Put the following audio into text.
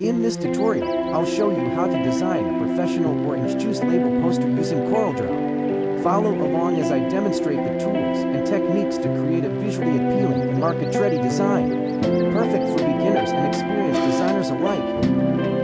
In this tutorial, I'll show you how to design a professional orange juice label poster using CorelDRAW. Follow along as I demonstrate the tools and techniques to create a visually appealing and market-ready design. Perfect for beginners and experienced designers alike.